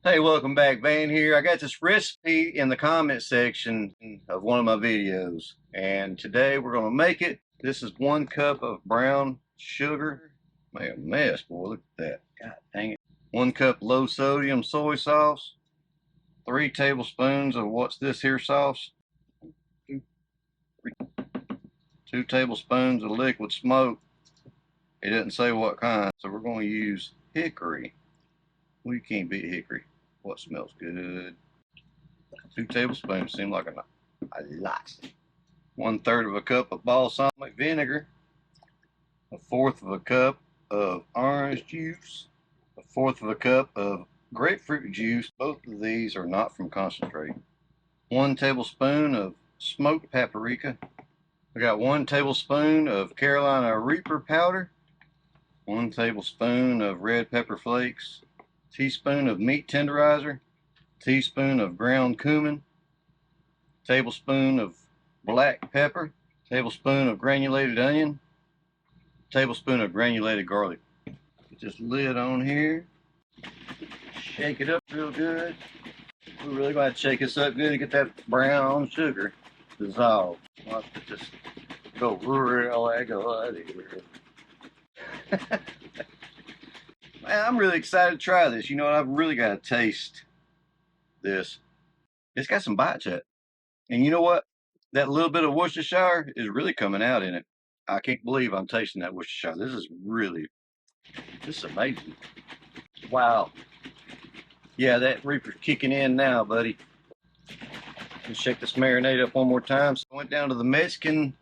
Hey, welcome back. Van here. I got this recipe in the comment section of one of my videos, and today we're going to make it. This is 1 cup of brown sugar. Made a mess, boy. Look at that. God dang it. 1 cup low sodium soy sauce. 3 tablespoons of what's this here sauce? 2 tablespoons of liquid smoke. It doesn't say what kind, so we're going to use hickory. We can't beat hickory. What smells good? 2 tablespoons seem like a lot. 1/3 of a cup of balsamic vinegar. 1/4 of a cup of orange juice. 1/4 of a cup of grapefruit juice. Both of these are not from concentrate. 1 tablespoon of smoked paprika. We got 1 tablespoon of Carolina Reaper powder. 1 tablespoon of red pepper flakes. Teaspoon of meat tenderizer. Teaspoon of ground cumin. Tablespoon of black pepper. Tablespoon of granulated onion. Tablespoon of granulated garlic. Get this lid on here. Shake it up real good. We're really going to shake this up good to get that brown sugar dissolved. I'll let this go real good here. Man, I'm really excited to try this. You know what? I've really got to taste this. It's got some bite to it. And you know what? That little bit of Worcestershire is really coming out in it. I can't believe I'm tasting that Worcestershire. This is amazing. Wow. Yeah, that Reaper's kicking in now, buddy. Let's shake this marinade up one more time. So I went down to the Mexican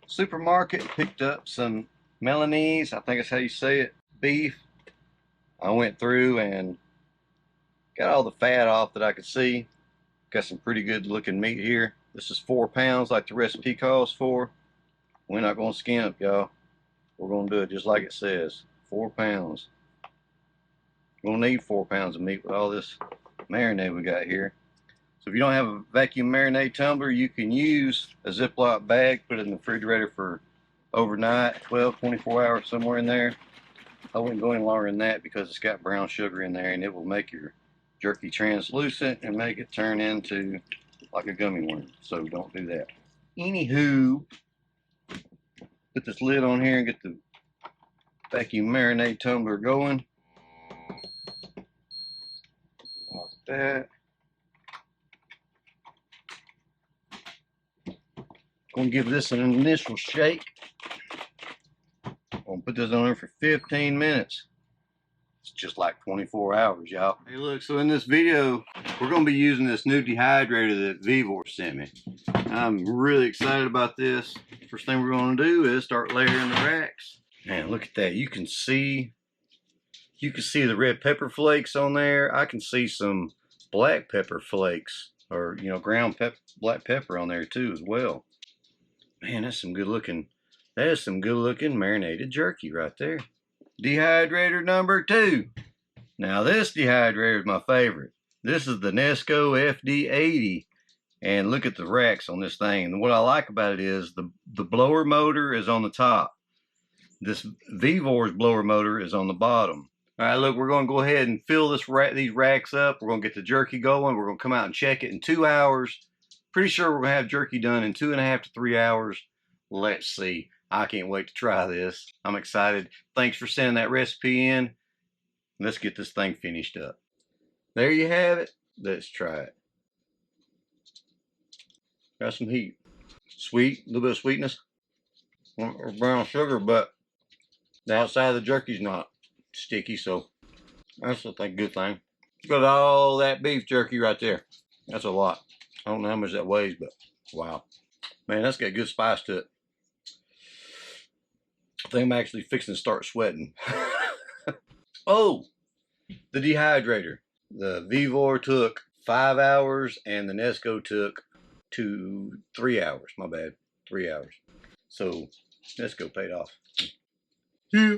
supermarket, picked up some Milanese, I think that's how you say it, beef. I went through and got all the fat off that I could see. Got some pretty good looking meat here. This is 4 pounds like the recipe calls for. We're not going to skimp, y'all. We're going to do it just like it says. 4 pounds. We're going to need 4 pounds of meat with all this marinade we got here. So if you don't have a vacuum marinade tumbler, you can use a Ziploc bag, put it in the refrigerator for overnight, 12, 24 hours, somewhere in there. I wouldn't go any longer than that because it's got brown sugar in there and it will make your jerky translucent and make it turn into like a gummy worm. So don't do that. Anywho, put this lid on here and get the vacuum marinade tumbler going. Like that. Gonna give this an initial shake. Gonna put this on there for 15 minutes. It's just like 24 hours, y'all. Hey look, so in this video, we're gonna be using this new dehydrator that Vivor sent me. I'm really excited about this. First thing we're gonna do is start layering the racks. Man, look at that. You can see the red pepper flakes on there. I can see some black pepper flakes, or ground black pepper on there too as well. Man, that is some good looking marinated jerky right there. Dehydrator number 2. Now this dehydrator is my favorite. This is the Nesco FD80. And look at the racks on this thing. And what I like about it is the blower motor is on the top. This Vivor's blower motor is on the bottom. All right, look, we're going to go ahead and fill these racks up. We're going to get the jerky going. We're going to come out and check it in 2 hours. Pretty sure we're going to have jerky done in 2.5 to 3 hours. Let's see. I can't wait to try this. I'm excited. Thanks for sending that recipe in. Let's get this thing finished up. There you have it. Let's try it. Got some heat. Sweet, a little bit of sweetness. Or brown sugar, but the outside of the jerky's not sticky, so that's a good thing. Got all that beef jerky right there. That's a lot. I don't know how much that weighs, but wow. Man, that's got good spice to it. I think I'm actually fixing to start sweating. Oh, the dehydrator. The Vivor took 5 hours and the Nesco took 3 hours. My bad, 3 hours. So Nesco paid off. Yeah.